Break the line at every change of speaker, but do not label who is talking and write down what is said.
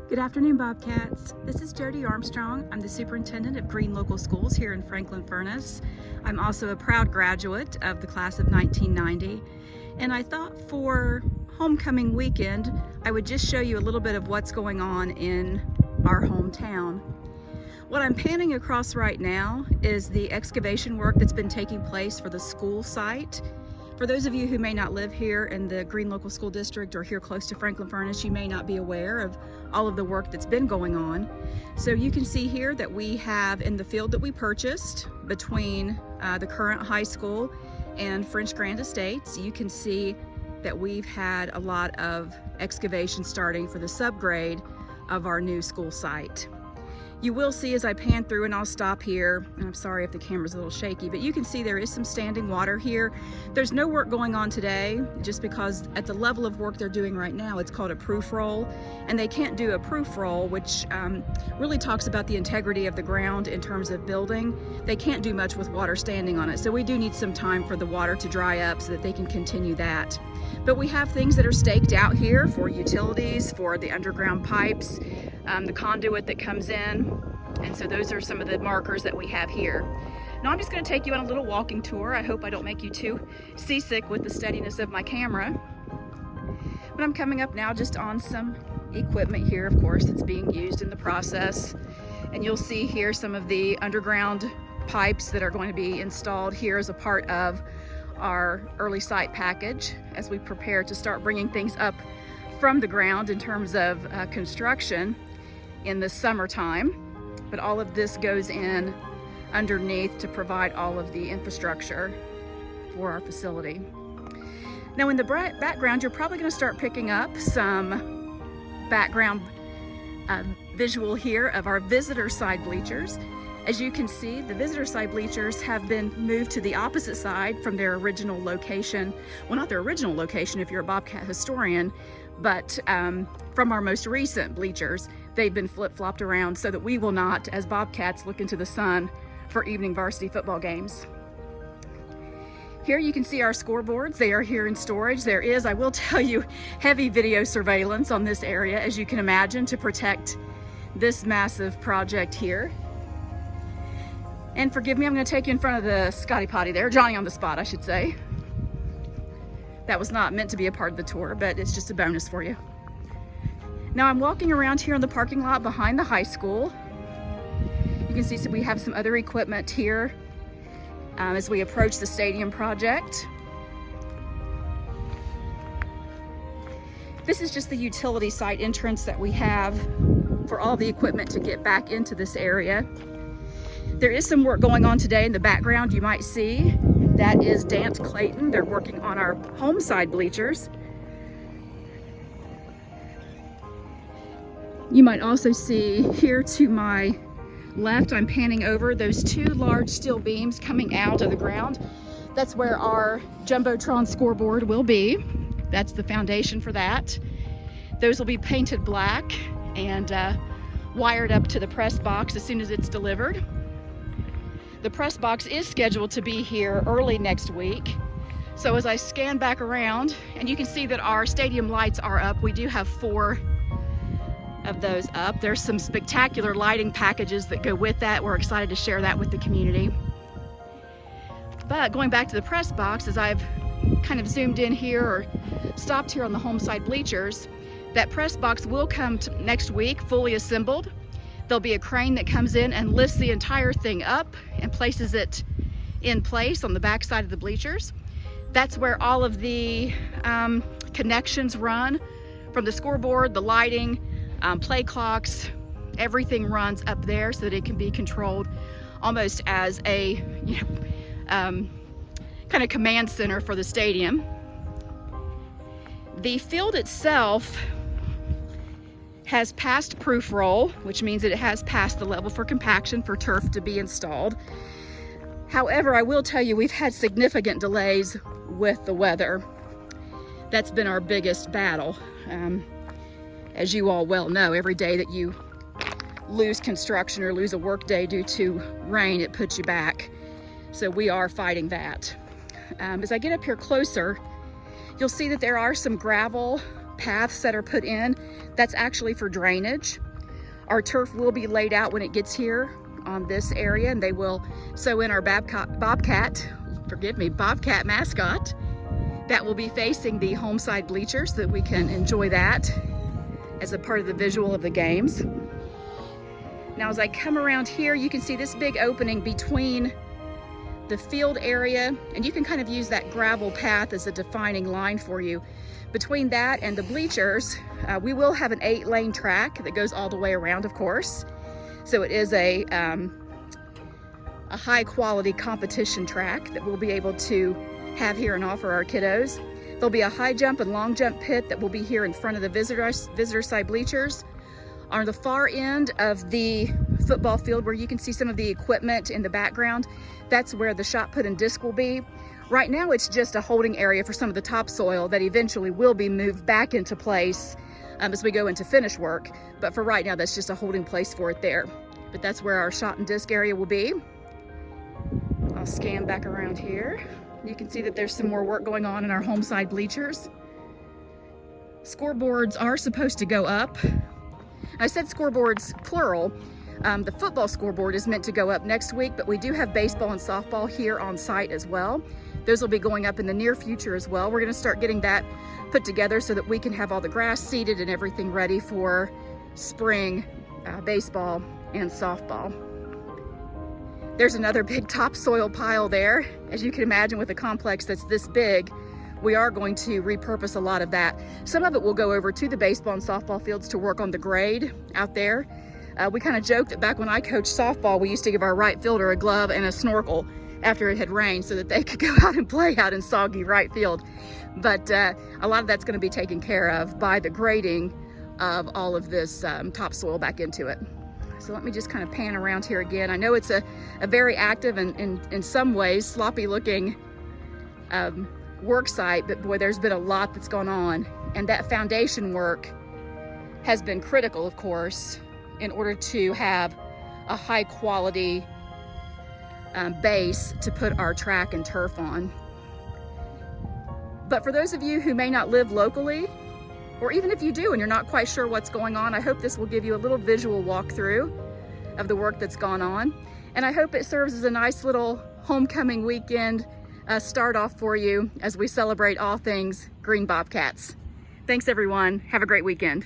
Good afternoon, Bobcats. This is Jody Armstrong. I'm the superintendent of Green Local Schools here in Franklin Furnace. I'm also a proud graduate of the class of 1990. And I thought for homecoming weekend, I would just show you a little bit of what's going on in our hometown. What I'm panning across right now is the excavation work that's been taking place for the school site. For those of you who may not live here in the Green Local School District or here close to Franklin Furnace, you may not be aware of all of the work that's been going on. So you can see here that we have in the field that we purchased between the current high school and French Grand Estates, you can see that we've had a lot of excavation starting for the subgrade of our new school site. You will see as I pan through, and I'll stop here, and I'm sorry if the camera's a little shaky, but you can see there is some standing water here. There's no work going on today, just because at the level of work they're doing right now, it's called a proof roll, and they can't do a proof roll, which really talks about the integrity of the ground in terms of building. They can't do much with water standing on it, so we do need some time for the water to dry up so that they can continue that. But we have things that are staked out here for utilities, for the underground pipes, the conduit that comes in. And so those are some of the markers that we have here. Now I'm just going to take you on a little walking tour. I hope I don't make you too seasick with the steadiness of my camera. But I'm coming up now just on some equipment here, of course, that's being used in the process. And you'll see here some of the underground pipes that are going to be installed here as a part of our early site package as we prepare to start bringing things up from the ground in terms of construction in the summertime. But all of this goes in underneath to provide all of the infrastructure for our facility. Now in the background, you're probably going to start picking up some background visual here of our visitor side bleachers. As you can see, the visitor side bleachers have been moved to the opposite side from their original location. Well, not their original location if you're a Bobcat historian, but from our most recent bleachers, they've been flip-flopped around so that we will not, as Bobcats, look into the sun for evening varsity football games. Here you can see our scoreboards. They are here in storage. There is, I will tell you, heavy video surveillance on this area, as you can imagine, to protect this massive project here. And forgive me, I'm going to take you in front of the Scotty Potty there, Johnny on the spot, I should say. That was not meant to be a part of the tour, but it's just a bonus for you. Now I'm walking around here in the parking lot behind the high school. You can see we have some other equipment here as we approach the stadium project. This is just the utility site entrance that we have for all the equipment to get back into this area. There is some work going on today in the background, you might see. That is Dant Clayton. They're working on our home side bleachers. You might also see here to my left, I'm panning over those two large steel beams coming out of the ground. That's where our Jumbotron scoreboard will be. That's the foundation for that. Those will be painted black and wired up to the press box as soon as it's delivered. The press box is scheduled to be here early next week. So as I scan back around, and you can see that our stadium lights are up. We do have 4 of those up. There's some spectacular lighting packages that go with that. We're excited to share that with the community. But going back to the press box, as I've kind of zoomed in here or stopped here on the home side bleachers, that press box will come next week fully assembled. There'll be a crane that comes in and lifts the entire thing up and places it in place on the back side of the bleachers. That's where all of the connections run from the scoreboard, the lighting, play clocks, everything runs up there so that it can be controlled almost as a kind of command center for the stadium. The field itself has passed proof roll, which means that it has passed the level for compaction for turf to be installed. However, I will tell you we've had significant delays with the weather. That's been our biggest battle. As you all well know, every day that you lose construction or lose a work day due to rain, it puts you back. So we are fighting that. As I get up here closer, you'll see that there are some gravel paths that are put in, that's actually for drainage. Our turf will be laid out when it gets here on this area, and they will sew in our Bobcat mascot that will be facing the home side bleachers so that we can enjoy that as a part of the visual of the games. Now as I come around here, you can see this big opening between the field area, and you can kind of use that gravel path as a defining line for you. Between that and the bleachers, we will have an 8-lane track that goes all the way around, of course. So it is a high quality competition track that we'll be able to have here and offer our kiddos. There'll be a high jump and long jump pit that will be here in front of the visitor side bleachers. On the far end of the football field, where you can see some of the equipment in the background, that's where the shot put and disc will be. Right now it's just a holding area for some of the topsoil that eventually will be moved back into place as we go into finish work. But for right now, that's just a holding place for it there. But that's where our shot and disc area will be. I'll scan back around here. You can see that there's some more work going on in our home side bleachers. Scoreboards are supposed to go up. I said scoreboards plural. The football scoreboard is meant to go up next week, but we do have baseball and softball here on site as well. Those will be going up in the near future as well. We're going to start getting that put together so that we can have all the grass seeded and everything ready for spring baseball and softball. There's another big topsoil pile there. As you can imagine, with a complex that's this big, we are going to repurpose a lot of that. Some of it will go over to the baseball and softball fields to work on the grade out there. We kind of joked that back when I coached softball, we used to give our right fielder a glove and a snorkel after it had rained so that they could go out and play out in soggy right field. But a lot of that's going to be taken care of by the grading of all of this topsoil back into it. So let me just kind of pan around here again. I know it's a very active and in some ways sloppy looking work site, but boy, there's been a lot that's gone on, and that foundation work has been critical, of course, in order to have a high quality base to put our track and turf on. But for those of you who may not live locally, or even if you do and you're not quite sure what's going on, I hope this will give you a little visual walkthrough of the work that's gone on. And I hope it serves as a nice little homecoming weekend start off for you as we celebrate all things Green Bobcats. Thanks everyone. Have a great weekend.